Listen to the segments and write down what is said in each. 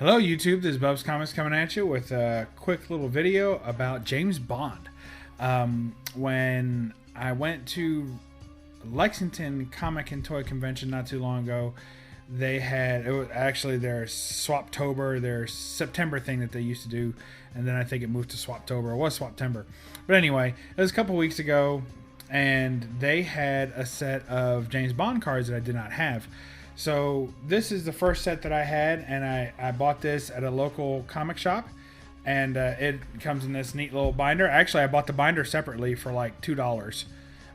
Hello YouTube, this is BUB'S Comics coming at you with a quick little video about James Bond. When I went to Lexington Comic and Toy Convention not too long ago, they had, it was actually their Swaptober, their September thing that they used to do, and then I think it moved to Swaptober. It was Swaptember. But anyway, it was a couple weeks ago, and they had a set of James Bond cards that I did not have. So this is the first set that I had, and I bought this at a local comic shop, and it comes in this neat little binder. Actually, I bought the binder separately for like $2,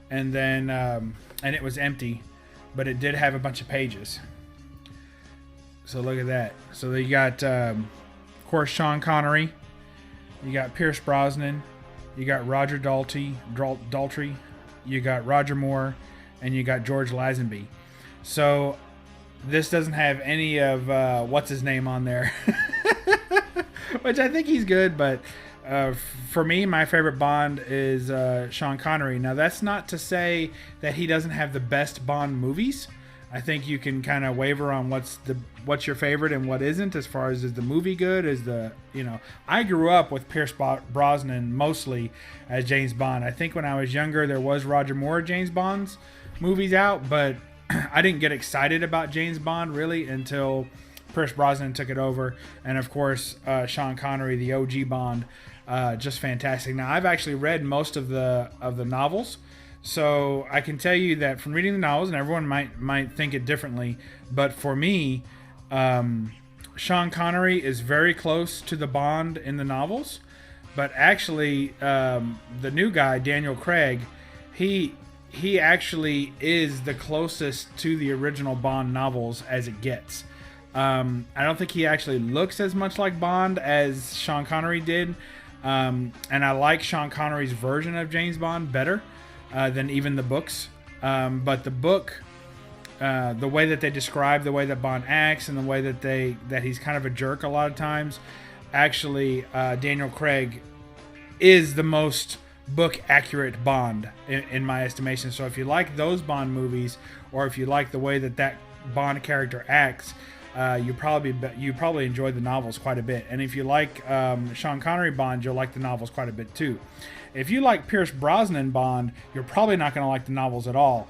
and then and it was empty, but it did have a bunch of pages. So look at that. So you got, of course, Sean Connery, you got Pierce Brosnan, you got Roger Daltrey, you got Roger Moore, and you got George Lazenby. So this doesn't have any of what's his name on there, which I think he's good, but for me, my favorite Bond is Sean Connery. Now, that's not to say that he doesn't have the best Bond movies. I think you can kind of waver on what's your favorite and what isn't, as far as is the movie good, I grew up with Pierce Brosnan mostly as James Bond. I think when I was younger there was Roger Moore James Bond's movies out, but I didn't get excited about James Bond really until Pierce Brosnan took it over, and of course Sean Connery, the OG Bond, just fantastic. Now, I've actually read most of the novels, so I can tell you that from reading the novels, and everyone might think it differently, but for me, Sean Connery is very close to the Bond in the novels, but actually the new guy, Daniel Craig, he actually is the closest to the original Bond novels as it gets. I don't think he actually looks as much like Bond as Sean Connery did, and I like Sean Connery's version of James Bond better than even the books. But the book, the way that they describe the way that Bond acts and the way that he's kind of a jerk a lot of times, actually Daniel Craig is the most book accurate Bond in my estimation. So if you like those Bond movies, or if you like the way that Bond character acts, you probably enjoy the novels quite a bit. And if you like Sean Connery Bond, you'll like the novels quite a bit too. If you like Pierce Brosnan Bond, you're probably not going to like the novels at all,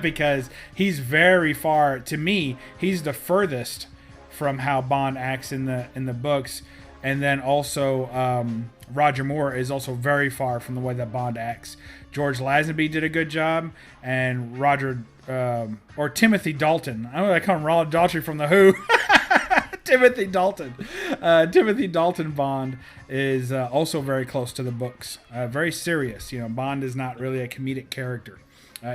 because he's very far, to me, he's the furthest from how Bond acts in the books. And then also Roger Moore is also very far from the way that Bond acts. George Lazenby did a good job, and Timothy Dalton. I don't know, I call him Ronald Daltrey from The Who. Timothy Dalton. Timothy Dalton Bond is also very close to the books. Very serious. Bond is not really a comedic character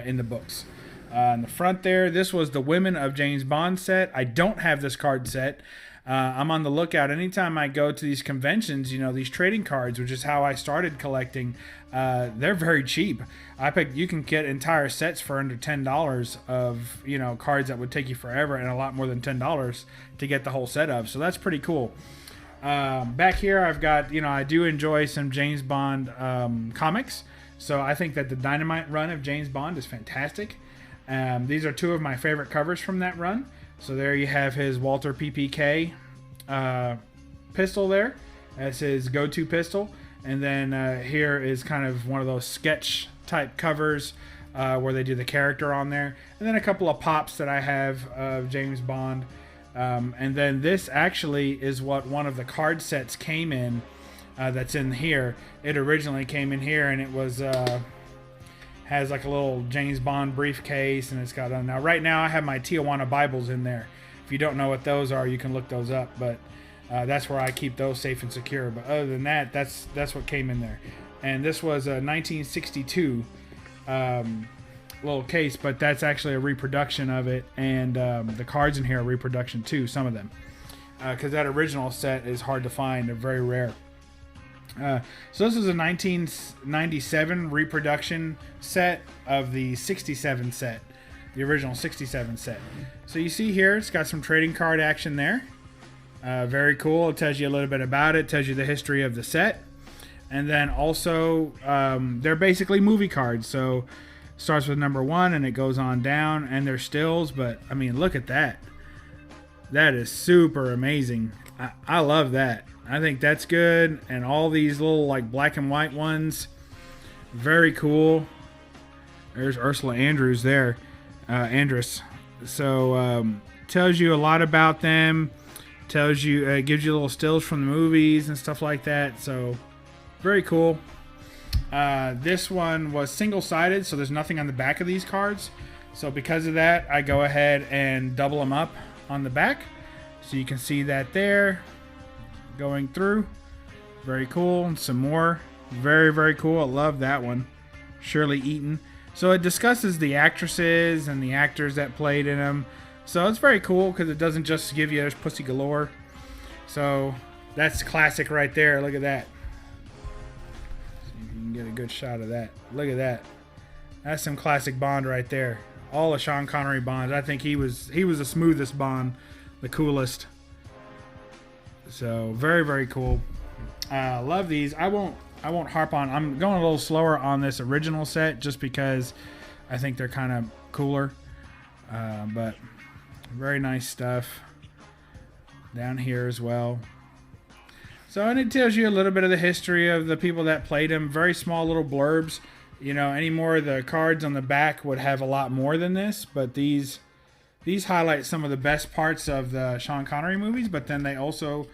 in the books. In the front there, this was the Women of James Bond set. I don't have this card set. I'm on the lookout anytime I go to these conventions. These trading cards, which is how I started collecting, they're very cheap. You can get entire sets for under $10 of cards that would take you forever, and a lot more than $10 to get the whole set of. So that's pretty cool. Back here I've got, I do enjoy some James Bond comics, so I think that the Dynamite run of James Bond is fantastic. These are two of my favorite covers from that run. So there you have his Walther PPK pistol there. That's his go-to pistol. And then here is kind of one of those sketch type covers where they do the character on there. And then a couple of pops that I have of James Bond. And then this actually is what one of the card sets came in, that's in here. It originally came in here, and it was has like a little James Bond briefcase, and it's got now right now I have my Tijuana Bibles in there. If you don't know what those are, you can look those up, but that's where I keep those safe and secure. But other than that, that's what came in there. And this was a 1962 little case, but that's actually a reproduction of it, and the cards in here are reproduction too, some of them, because that original set is hard to find. They're very rare. So this is a 1997 reproduction set of the 67 set, the original 67 set. So you see here, it's got some trading card action there. Very cool. It tells you a little bit about it, tells you the history of the set. And then also, they're basically movie cards. So starts with number 1 and it goes on down, and they're stills, but I mean, look at that. That is super amazing. I love that. I think that's good. And all these little like black and white ones, very cool. There's Ursula Andrews there, Andress. So tells you a lot about them. Tells you, gives you little stills from the movies and stuff like that. So very cool. This one was single-sided, so there's nothing on the back of these cards. So because of that, I go ahead and double them up on the back. So you can see that there going through. Very cool. And some more. Very, very cool. I love that one. Shirley Eaton. So it discusses the actresses and the actors that played in them. So it's very cool because it doesn't just give you there's pussy galore. So that's classic right there. Look at that. See if you can get a good shot of that. Look at that. That's some classic Bond right there. All the Sean Connery Bonds. I think he was the smoothest Bond, the coolest. So very, very cool. Love these. I won't harp on. I'm going a little slower on this original set just because I think they're kind of cooler. But very nice stuff down here as well. So, and it tells you a little bit of the history of the people that played him. Very small little blurbs. You know, any more of the cards on the back would have a lot more than this, but these highlight some of the best parts of the Sean Connery movies, but then they also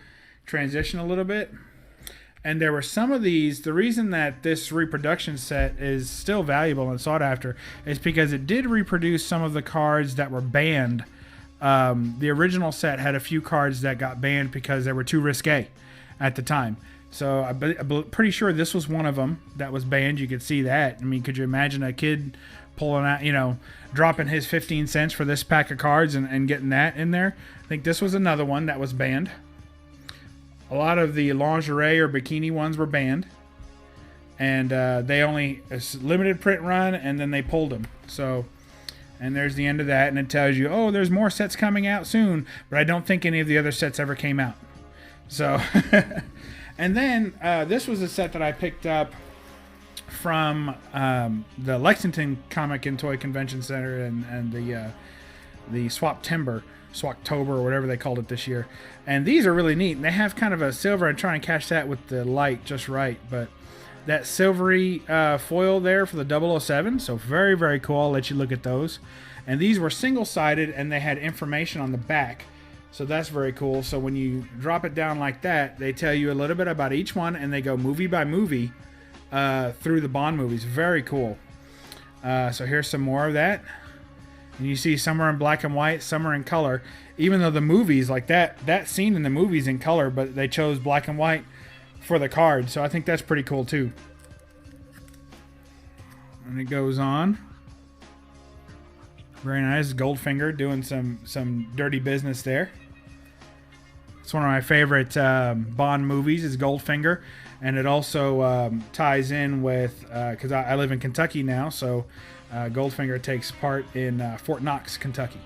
transition a little bit. And there were some of these, the reason that this reproduction set is still valuable and sought after is because it did reproduce some of the cards that were banned. The original set had a few cards that got banned because they were too risque at the time. So I'm pretty sure this was one of them that was banned. You could see that. I mean, could you imagine a kid pulling out, you know, dropping his 15 cents for this pack of cards and getting that in there? I think this was another one that was banned. A lot of the lingerie or bikini ones were banned. And they only, a limited print run, and then they pulled them. So, and there's the end of that. And it tells you, oh, there's more sets coming out soon. But I don't think any of the other sets ever came out. So... And then this was a set that I picked up from the Lexington Comic and Toy Convention Center and the Swaptober or whatever they called it this year. And these are really neat. And they have kind of a silver. I'm trying to catch that with the light just right. But that silvery foil there for the 007. So very, very cool. I'll let you look at those. And these were single-sided and they had information on the back. So that's very cool. So when you drop it down like that, they tell you a little bit about each one, and they go movie by movie through the Bond movies. Very cool. So here's some more of that. And you see some are in black and white, some are in color. Even though the movies, like that scene in the movies in color, but they chose black and white for the card. So I think that's pretty cool too. And it goes on. Very nice. Goldfinger doing some dirty business there. It's one of my favorite Bond movies is Goldfinger. And it also ties in with, because I live in Kentucky now, so Goldfinger takes part in Fort Knox, Kentucky.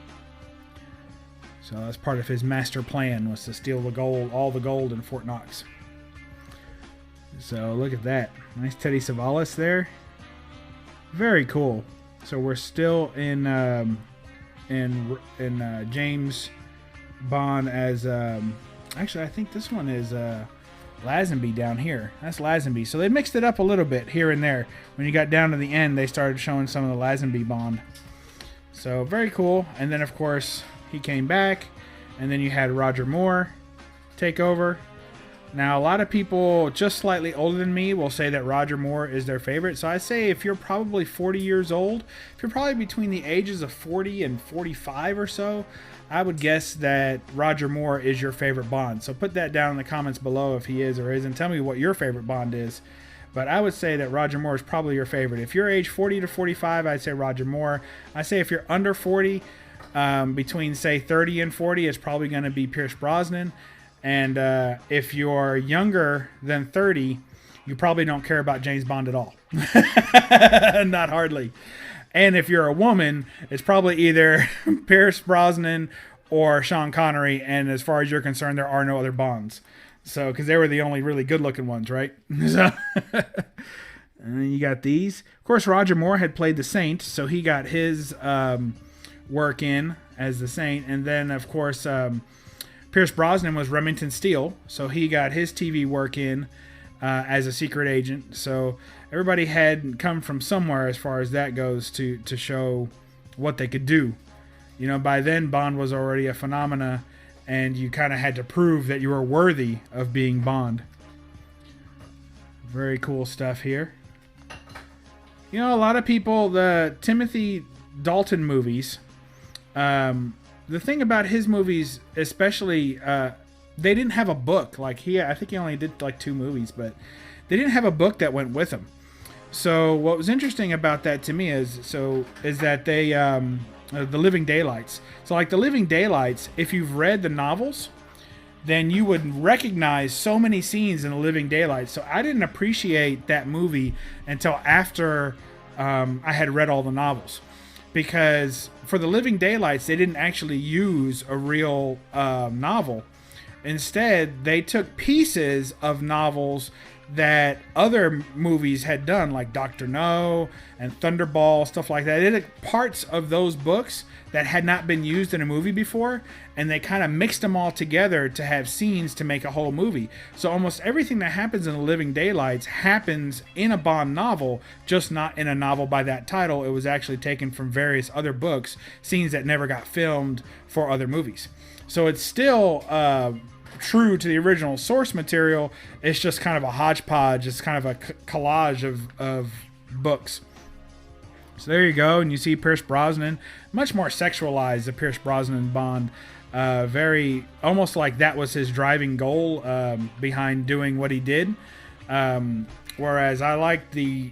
So that's part of his master plan, was to steal the gold, all the gold in Fort Knox. So look at that. Nice Teddy Savalas there. Very cool. So we're still in James Bond as actually I think this one is Lazenby down here. That's Lazenby. So they mixed it up a little bit here and there. When you got down to the end, they started showing some of the Lazenby Bond. So very cool. And then of course he came back, and then you had Roger Moore take over. Now, a lot of people just slightly older than me will say that Roger Moore is their favorite. So I say if you're probably 40 years old, if you're probably between the ages of 40 and 45 or so, I would guess that Roger Moore is your favorite Bond. So put that down in the comments below if he is or isn't. Tell me what your favorite Bond is. But I would say that Roger Moore is probably your favorite. If you're age 40 to 45, I'd say Roger Moore. I say if you're under 40, between, say, 30 and 40, it's probably going to be Pierce Brosnan. And if you're younger than 30, you probably don't care about James Bond at all. Not hardly. And if you're a woman, it's probably either Pierce Brosnan or Sean Connery. And as far as you're concerned, there are no other Bonds. So, because they were the only really good-looking ones, right? So, and then you got these. Of course, Roger Moore had played the Saint, so he got his work in as the Saint. And then, of course, Pierce Brosnan was Remington Steele, so he got his TV work in as a secret agent. So everybody had come from somewhere as far as that goes to show what they could do. You know, by then Bond was already a phenomena, and you kind of had to prove that you were worthy of being Bond. Very cool stuff here. You know, a lot of people, the Timothy Dalton movies, the thing about his movies, especially, they didn't have a book. Like I think he only did like 2 movies, but they didn't have a book that went with them. So what was interesting about that to me is that they, the Living Daylights. So like the Living Daylights, if you've read the novels, then you would recognize so many scenes in the Living Daylights. So I didn't appreciate that movie until after I had read all the novels. Because for the Living Daylights, they didn't actually use a real novel. Instead, they took pieces of novels that other movies had done, like Dr. No and Thunderball, stuff like that. They took parts of those books that had not been used in a movie before, and they kind of mixed them all together to have scenes to make a whole movie. So almost everything that happens in the Living Daylights happens in a Bond novel, just not in a novel by that title. It was actually taken from various other books, scenes that never got filmed for other movies. So it's still true to the original source material. It's just kind of a hodgepodge. It's kind of a collage of books. So there you go, and you see Pierce Brosnan, much more sexualized, the Pierce Brosnan Bond. Very, almost like that was his driving goal behind doing what he did. Whereas I liked the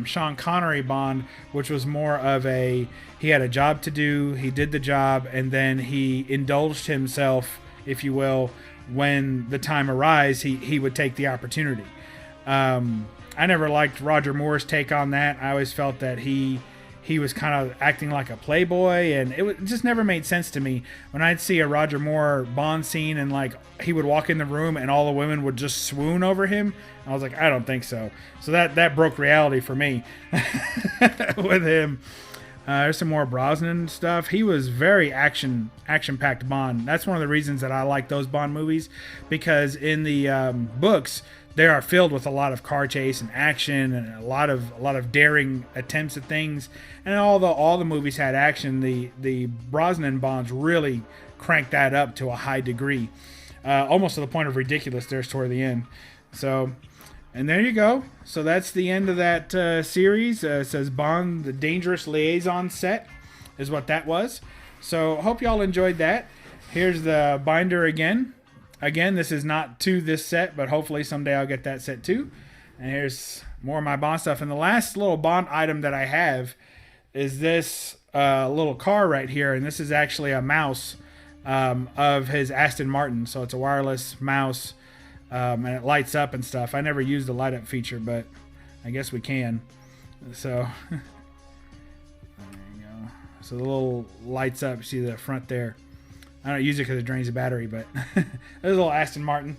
Sean Connery Bond, which was more of he had a job to do, he did the job, and then he indulged himself, if you will, when the time arrives, he would take the opportunity. I never liked Roger Moore's take on that. I always felt that he was kind of acting like a playboy, and it just never made sense to me. When I'd see a Roger Moore Bond scene and like he would walk in the room and all the women would just swoon over him, I was like, I don't think so. So that broke reality for me with him. There's some more Brosnan stuff. He was very action-packed Bond. That's one of the reasons that I like those Bond movies, because in the books they are filled with a lot of car chase and action and a lot of daring attempts at things. And all the movies had action. The Brosnan Bonds really cranked that up to a high degree, almost to the point of ridiculous there toward the end. So. And there you go. So that's the end of that series. It says Bond, the Dangerous Liaison set is what that was. So hope y'all enjoyed that. Here's the binder again. Again, this is not to this set, but hopefully someday I'll get that set too. And here's more of my Bond stuff. And the last little Bond item that I have is this little car right here. And this is actually a mouse of his Aston Martin. So it's a wireless mouse. And it lights up and stuff. I never used the light up feature, but I guess we can. So there you go. So the little lights up. See the front there. I don't use it because it drains the battery, but there's a little Aston Martin.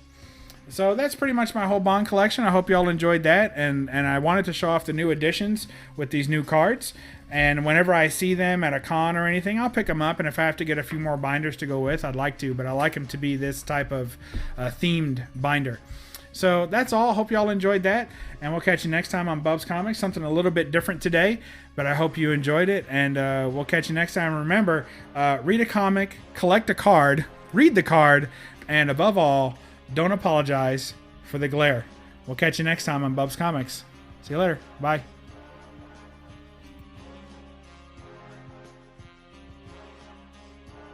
So that's pretty much my whole Bond collection. I hope y'all enjoyed that, and I wanted to show off the new additions with these new cards. And whenever I see them at a con or anything, I'll pick them up. And if I have to get a few more binders to go with, I'd like to. But I like them to be this type of themed binder. So that's all. Hope y'all enjoyed that. And we'll catch you next time on BUB'S Comics. Something a little bit different today. But I hope you enjoyed it. And we'll catch you next time. Remember, read a comic, collect a card, read the card, and above all, don't apologize for the glare. We'll catch you next time on BUB'S Comics. See you later. Bye.